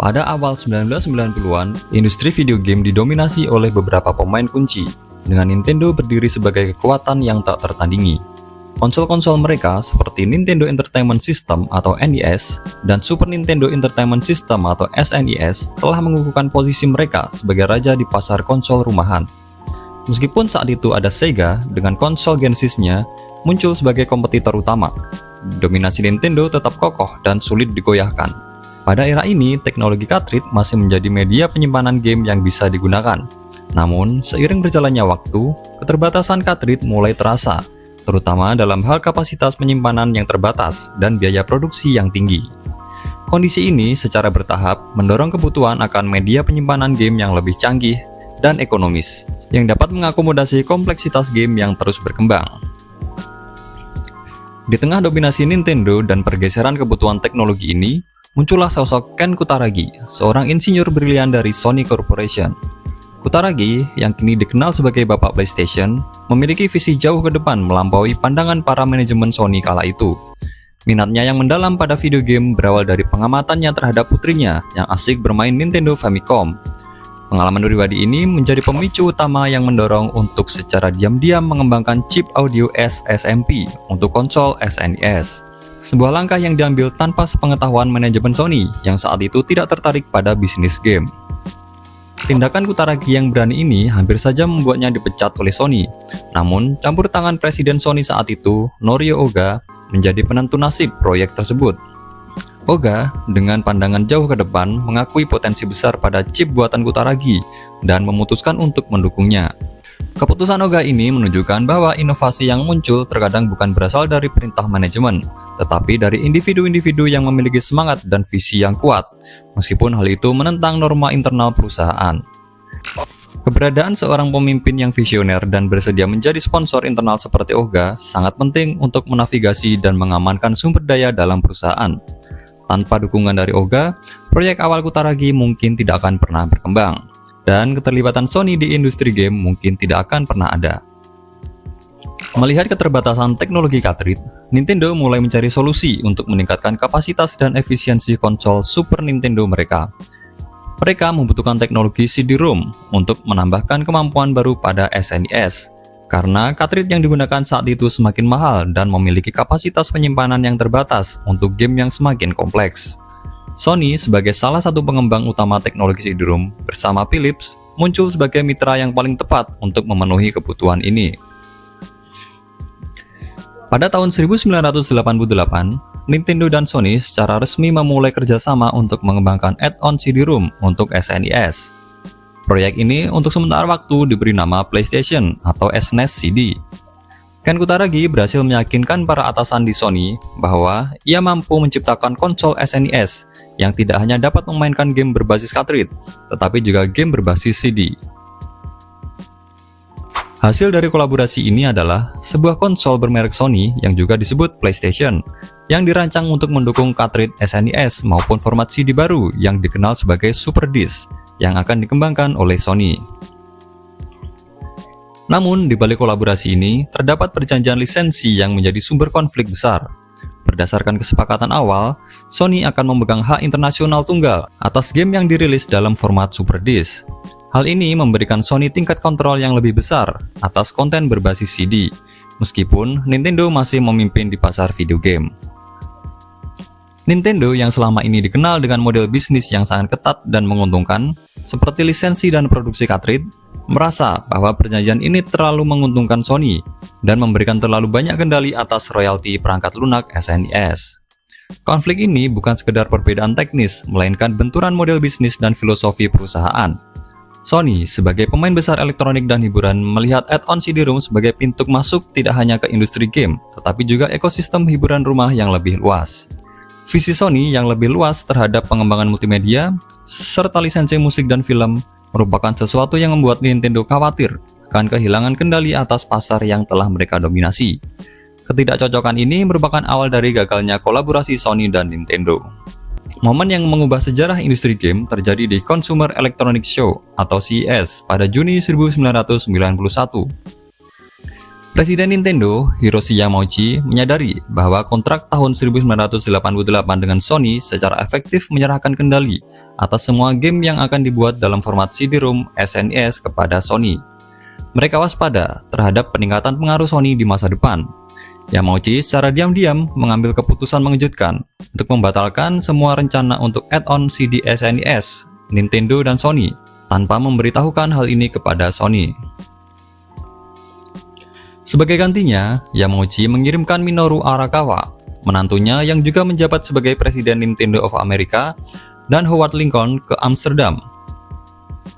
Pada awal 1990-an, industri video game didominasi oleh beberapa pemain kunci, dengan Nintendo berdiri sebagai kekuatan yang tak tertandingi. Konsol-konsol mereka seperti Nintendo Entertainment System atau NES dan Super Nintendo Entertainment System atau SNES telah mengukuhkan posisi mereka sebagai raja di pasar konsol rumahan. Meskipun saat itu ada Sega dengan konsol Genesis-nya muncul sebagai kompetitor utama, dominasi Nintendo tetap kokoh dan sulit digoyahkan. Pada era ini, teknologi cartridge masih menjadi media penyimpanan game yang bisa digunakan. Namun, seiring berjalannya waktu, keterbatasan cartridge mulai terasa, terutama dalam hal kapasitas penyimpanan yang terbatas dan biaya produksi yang tinggi. Kondisi ini secara bertahap mendorong kebutuhan akan media penyimpanan game yang lebih canggih dan ekonomis, yang dapat mengakomodasi kompleksitas game yang terus berkembang. Di tengah dominasi Nintendo dan pergeseran kebutuhan teknologi ini, muncullah sosok Ken Kutaragi, seorang insinyur brilian dari Sony Corporation. Kutaragi, yang kini dikenal sebagai Bapak PlayStation, memiliki visi jauh ke depan melampaui pandangan para manajemen Sony kala itu. Minatnya yang mendalam pada video game berawal dari pengamatannya terhadap putrinya yang asik bermain Nintendo Famicom. Pengalaman pribadi ini menjadi pemicu utama yang mendorong untuk secara diam-diam mengembangkan chip audio SSMP untuk konsol SNES. Sebuah langkah yang diambil tanpa sepengetahuan manajemen Sony yang saat itu tidak tertarik pada bisnis game. Tindakan Kutaragi yang berani ini hampir saja membuatnya dipecat oleh Sony. Namun, campur tangan presiden Sony saat itu, Norio Oga, menjadi penentu nasib proyek tersebut. Oga, dengan pandangan jauh ke depan, mengakui potensi besar pada chip buatan Kutaragi dan memutuskan untuk mendukungnya. Keputusan Oga ini menunjukkan bahwa inovasi yang muncul terkadang bukan berasal dari perintah manajemen, tetapi dari individu-individu yang memiliki semangat dan visi yang kuat, meskipun hal itu menentang norma internal perusahaan. Keberadaan seorang pemimpin yang visioner dan bersedia menjadi sponsor internal seperti Oga sangat penting untuk menavigasi dan mengamankan sumber daya dalam perusahaan. Tanpa dukungan dari Oga, proyek awal Kutaragi mungkin tidak akan pernah berkembang, dan keterlibatan Sony di industri game mungkin tidak akan pernah ada. Melihat keterbatasan teknologi cartridge, Nintendo mulai mencari solusi untuk meningkatkan kapasitas dan efisiensi konsol Super Nintendo mereka. Mereka membutuhkan teknologi CD-ROM untuk menambahkan kemampuan baru pada SNES, karena cartridge yang digunakan saat itu semakin mahal dan memiliki kapasitas penyimpanan yang terbatas untuk game yang semakin kompleks. Sony sebagai salah satu pengembang utama teknologi CD-ROM bersama Philips muncul sebagai mitra yang paling tepat untuk memenuhi kebutuhan ini. Pada tahun 1988, Nintendo dan Sony secara resmi memulai kerjasama untuk mengembangkan add-on CD-ROM untuk SNES. Proyek ini untuk sementara waktu diberi nama PlayStation atau SNES CD. Ken Kutaragi berhasil meyakinkan para atasan di Sony bahwa ia mampu menciptakan konsol SNES yang tidak hanya dapat memainkan game berbasis cartridge, tetapi juga game berbasis CD. Hasil dari kolaborasi ini adalah sebuah konsol bermerek Sony yang juga disebut PlayStation, yang dirancang untuk mendukung cartridge SNES maupun format CD baru yang dikenal sebagai Super Disc, yang akan dikembangkan oleh Sony. Namun, di balik kolaborasi ini, terdapat perjanjian lisensi yang menjadi sumber konflik besar. Berdasarkan kesepakatan awal, Sony akan memegang hak internasional tunggal atas game yang dirilis dalam format Super Disc. Hal ini memberikan Sony tingkat kontrol yang lebih besar atas konten berbasis CD, meskipun Nintendo masih memimpin di pasar video game. Nintendo yang selama ini dikenal dengan model bisnis yang sangat ketat dan menguntungkan, seperti lisensi dan produksi cartridge, merasa bahwa perjanjian ini terlalu menguntungkan Sony dan memberikan terlalu banyak kendali atas royalti perangkat lunak SNES. Konflik ini bukan sekedar perbedaan teknis, melainkan benturan model bisnis dan filosofi perusahaan. Sony, sebagai pemain besar elektronik dan hiburan, melihat add-on CD-ROM sebagai pintu masuk tidak hanya ke industri game, tetapi juga ekosistem hiburan rumah yang lebih luas. Visi Sony yang lebih luas terhadap pengembangan multimedia, serta lisensi musik dan film, merupakan sesuatu yang membuat Nintendo khawatir akan kehilangan kendali atas pasar yang telah mereka dominasi. Ketidakcocokan ini merupakan awal dari gagalnya kolaborasi Sony dan Nintendo. Momen yang mengubah sejarah industri game terjadi di Consumer Electronics Show atau CES pada Juni 1991. Presiden Nintendo, Hiroshi Yamauchi, menyadari bahwa kontrak tahun 1988 dengan Sony secara efektif menyerahkan kendali atas semua game yang akan dibuat dalam format CD-ROM SNES kepada Sony. Mereka waspada terhadap peningkatan pengaruh Sony di masa depan. Yamauchi secara diam-diam mengambil keputusan mengejutkan untuk membatalkan semua rencana untuk add-on CD SNES, Nintendo dan Sony, tanpa memberitahukan hal ini kepada Sony. Sebagai gantinya, Yamauchi mengirimkan Minoru Arakawa, menantunya yang juga menjabat sebagai Presiden Nintendo of America, dan Howard Lincoln ke Amsterdam.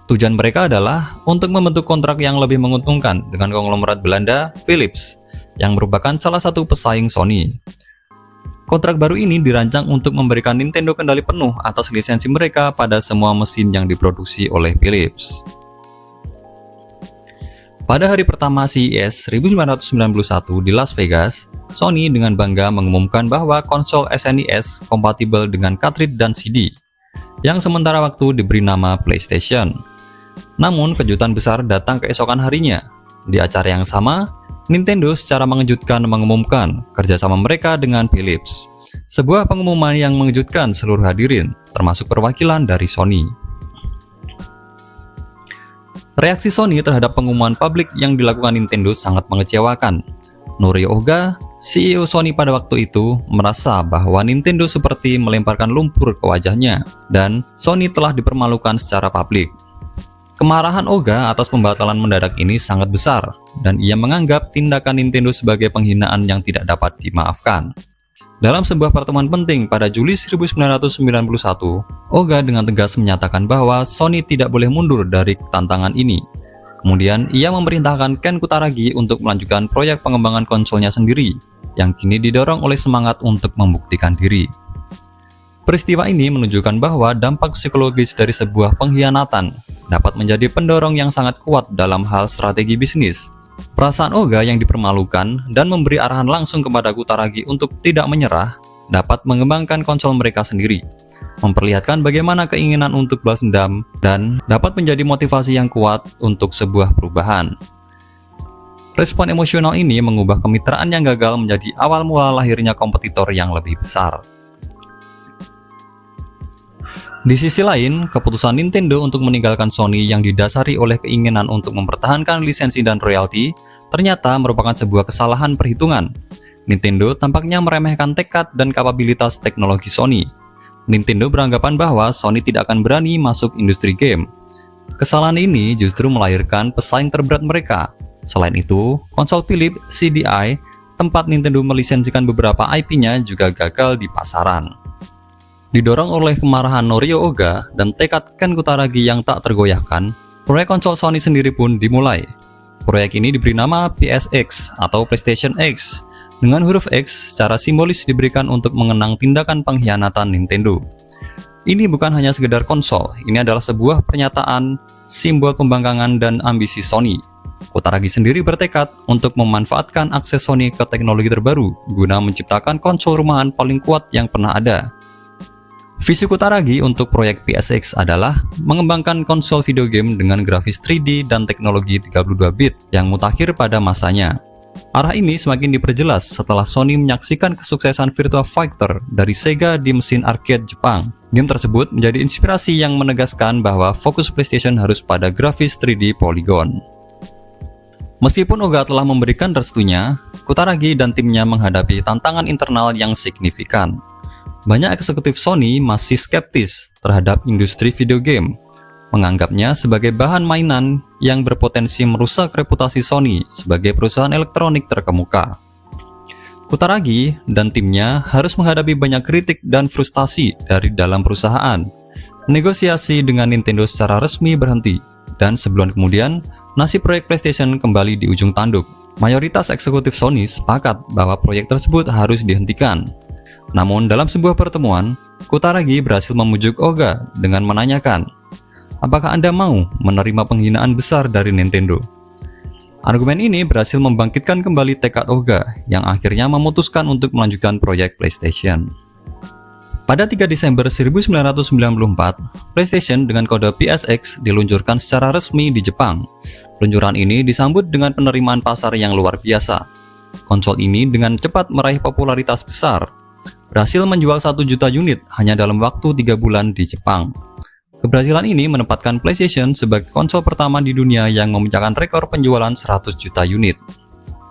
Tujuan mereka adalah untuk membentuk kontrak yang lebih menguntungkan dengan konglomerat Belanda, Philips, yang merupakan salah satu pesaing Sony. Kontrak baru ini dirancang untuk memberikan Nintendo kendali penuh atas lisensi mereka pada semua mesin yang diproduksi oleh Philips. Pada hari pertama CES 1991 di Las Vegas, Sony dengan bangga mengumumkan bahwa konsol SNES kompatibel dengan cartridge dan CD, yang sementara waktu diberi nama PlayStation. Namun, kejutan besar datang keesokan harinya. Di acara yang sama, Nintendo secara mengejutkan mengumumkan kerjasama mereka dengan Philips. Sebuah pengumuman yang mengejutkan seluruh hadirin, termasuk perwakilan dari Sony. Reaksi Sony terhadap pengumuman publik yang dilakukan Nintendo sangat mengecewakan. Norio Oga, CEO Sony pada waktu itu, merasa bahwa Nintendo seperti melemparkan lumpur ke wajahnya, dan Sony telah dipermalukan secara publik. Kemarahan Oga atas pembatalan mendadak ini sangat besar, dan ia menganggap tindakan Nintendo sebagai penghinaan yang tidak dapat dimaafkan. Dalam sebuah pertemuan penting pada Juli 1991, Oga dengan tegas menyatakan bahwa Sony tidak boleh mundur dari tantangan ini. Kemudian, ia memerintahkan Ken Kutaragi untuk melanjutkan proyek pengembangan konsolnya sendiri, yang kini didorong oleh semangat untuk membuktikan diri. Peristiwa ini menunjukkan bahwa dampak psikologis dari sebuah pengkhianatan dapat menjadi pendorong yang sangat kuat dalam hal strategi bisnis. Perasaan Oga yang dipermalukan dan memberi arahan langsung kepada Kutaragi untuk tidak menyerah dapat mengembangkan konsol mereka sendiri, memperlihatkan bagaimana keinginan untuk balas dendam, dan dapat menjadi motivasi yang kuat untuk sebuah perubahan. Respon emosional ini mengubah kemitraan yang gagal menjadi awal mula lahirnya kompetitor yang lebih besar. Di sisi lain, keputusan Nintendo untuk meninggalkan Sony yang didasari oleh keinginan untuk mempertahankan lisensi dan royalti ternyata merupakan sebuah kesalahan perhitungan. Nintendo tampaknya meremehkan tekad dan kapabilitas teknologi Sony. Nintendo beranggapan bahwa Sony tidak akan berani masuk industri game. Kesalahan ini justru melahirkan pesaing terberat mereka. Selain itu, konsol Philips CDI, tempat Nintendo melisensikan beberapa IP-nya, juga gagal di pasaran. Didorong oleh kemarahan Norio Oga dan tekad Ken Kutaragi yang tak tergoyahkan, proyek konsol Sony sendiri pun dimulai. Proyek ini diberi nama PSX atau PlayStation X, dengan huruf X secara simbolis diberikan untuk mengenang tindakan pengkhianatan Nintendo. Ini bukan hanya sekedar konsol, ini adalah sebuah pernyataan, simbol pembangkangan dan ambisi Sony. Kutaragi sendiri bertekad untuk memanfaatkan akses Sony ke teknologi terbaru guna menciptakan konsol rumahan paling kuat yang pernah ada. Visi Kutaragi untuk proyek PSX adalah mengembangkan konsol video game dengan grafis 3D dan teknologi 32-bit yang mutakhir pada masanya. Arah ini semakin diperjelas setelah Sony menyaksikan kesuksesan Virtua Fighter dari Sega di mesin arcade Jepang. Game tersebut menjadi inspirasi yang menegaskan bahwa fokus PlayStation harus pada grafis 3D polygon. Meskipun Oga telah memberikan restunya, Kutaragi dan timnya menghadapi tantangan internal yang signifikan. Banyak eksekutif Sony masih skeptis terhadap industri video game, menganggapnya sebagai bahan mainan yang berpotensi merusak reputasi Sony sebagai perusahaan elektronik terkemuka. Kutaragi dan timnya harus menghadapi banyak kritik dan frustasi dari dalam perusahaan. Negosiasi dengan Nintendo secara resmi berhenti, dan sebulan kemudian, nasib proyek PlayStation kembali di ujung tanduk. Mayoritas eksekutif Sony sepakat bahwa proyek tersebut harus dihentikan. Namun dalam sebuah pertemuan, Kutaragi berhasil memujuk Oga dengan menanyakan, apakah Anda mau menerima penghinaan besar dari Nintendo? Argumen ini berhasil membangkitkan kembali tekad Oga yang akhirnya memutuskan untuk melanjutkan proyek PlayStation. Pada 3 Desember 1994, PlayStation dengan kode PSX diluncurkan secara resmi di Jepang. Peluncuran ini disambut dengan penerimaan pasar yang luar biasa. Konsol ini dengan cepat meraih popularitas besar, berhasil menjual 1 juta unit hanya dalam waktu 3 bulan di Jepang. Keberhasilan ini menempatkan PlayStation sebagai konsol pertama di dunia yang memecahkan rekor penjualan 100 juta unit.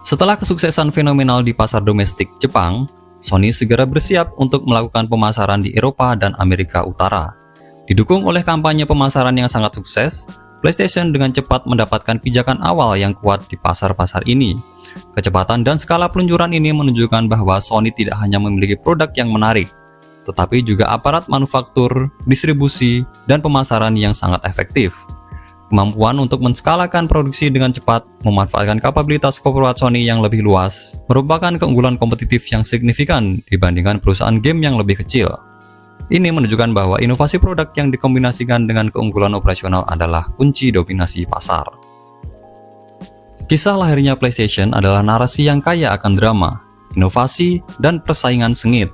Setelah kesuksesan fenomenal di pasar domestik Jepang, Sony segera bersiap untuk melakukan pemasaran di Eropa dan Amerika Utara. Didukung oleh kampanye pemasaran yang sangat sukses, PlayStation dengan cepat mendapatkan pijakan awal yang kuat di pasar-pasar ini. Kecepatan dan skala peluncuran ini menunjukkan bahwa Sony tidak hanya memiliki produk yang menarik, tetapi juga aparat manufaktur, distribusi, dan pemasaran yang sangat efektif. Kemampuan untuk menskalakan produksi dengan cepat, memanfaatkan kapabilitas korporat Sony yang lebih luas, merupakan keunggulan kompetitif yang signifikan dibandingkan perusahaan game yang lebih kecil. Ini menunjukkan bahwa inovasi produk yang dikombinasikan dengan keunggulan operasional adalah kunci dominasi pasar. Kisah lahirnya PlayStation adalah narasi yang kaya akan drama, inovasi, dan persaingan sengit.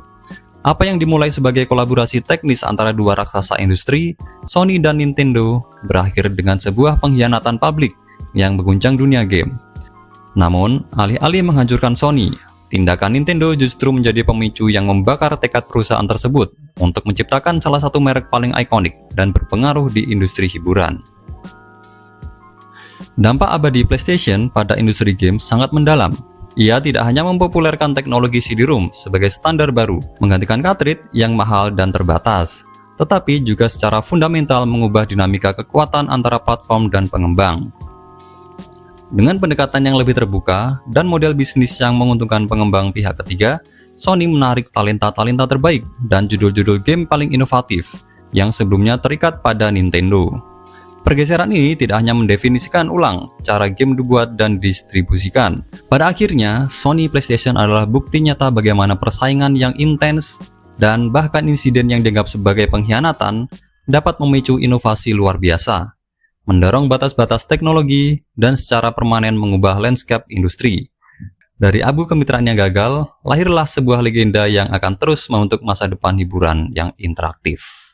Apa yang dimulai sebagai kolaborasi teknis antara dua raksasa industri, Sony dan Nintendo, berakhir dengan sebuah pengkhianatan publik yang mengguncang dunia game. Namun, alih-alih menghancurkan Sony, tindakan Nintendo justru menjadi pemicu yang membakar tekad perusahaan tersebut untuk menciptakan salah satu merek paling ikonik dan berpengaruh di industri hiburan. Dampak abadi PlayStation pada industri game sangat mendalam. Ia tidak hanya mempopulerkan teknologi CD-ROM sebagai standar baru, menggantikan cartridge yang mahal dan terbatas, tetapi juga secara fundamental mengubah dinamika kekuatan antara platform dan pengembang. Dengan pendekatan yang lebih terbuka dan model bisnis yang menguntungkan pengembang pihak ketiga, Sony menarik talenta-talenta terbaik dan judul-judul game paling inovatif yang sebelumnya terikat pada Nintendo. Pergeseran ini tidak hanya mendefinisikan ulang cara game dibuat dan didistribusikan. Pada akhirnya, Sony PlayStation adalah bukti nyata bagaimana persaingan yang intens dan bahkan insiden yang dianggap sebagai pengkhianatan dapat memicu inovasi luar biasa, mendorong batas-batas teknologi, dan secara permanen mengubah landscape industri. Dari abu kemitraan yang gagal, lahirlah sebuah legenda yang akan terus membentuk masa depan hiburan yang interaktif.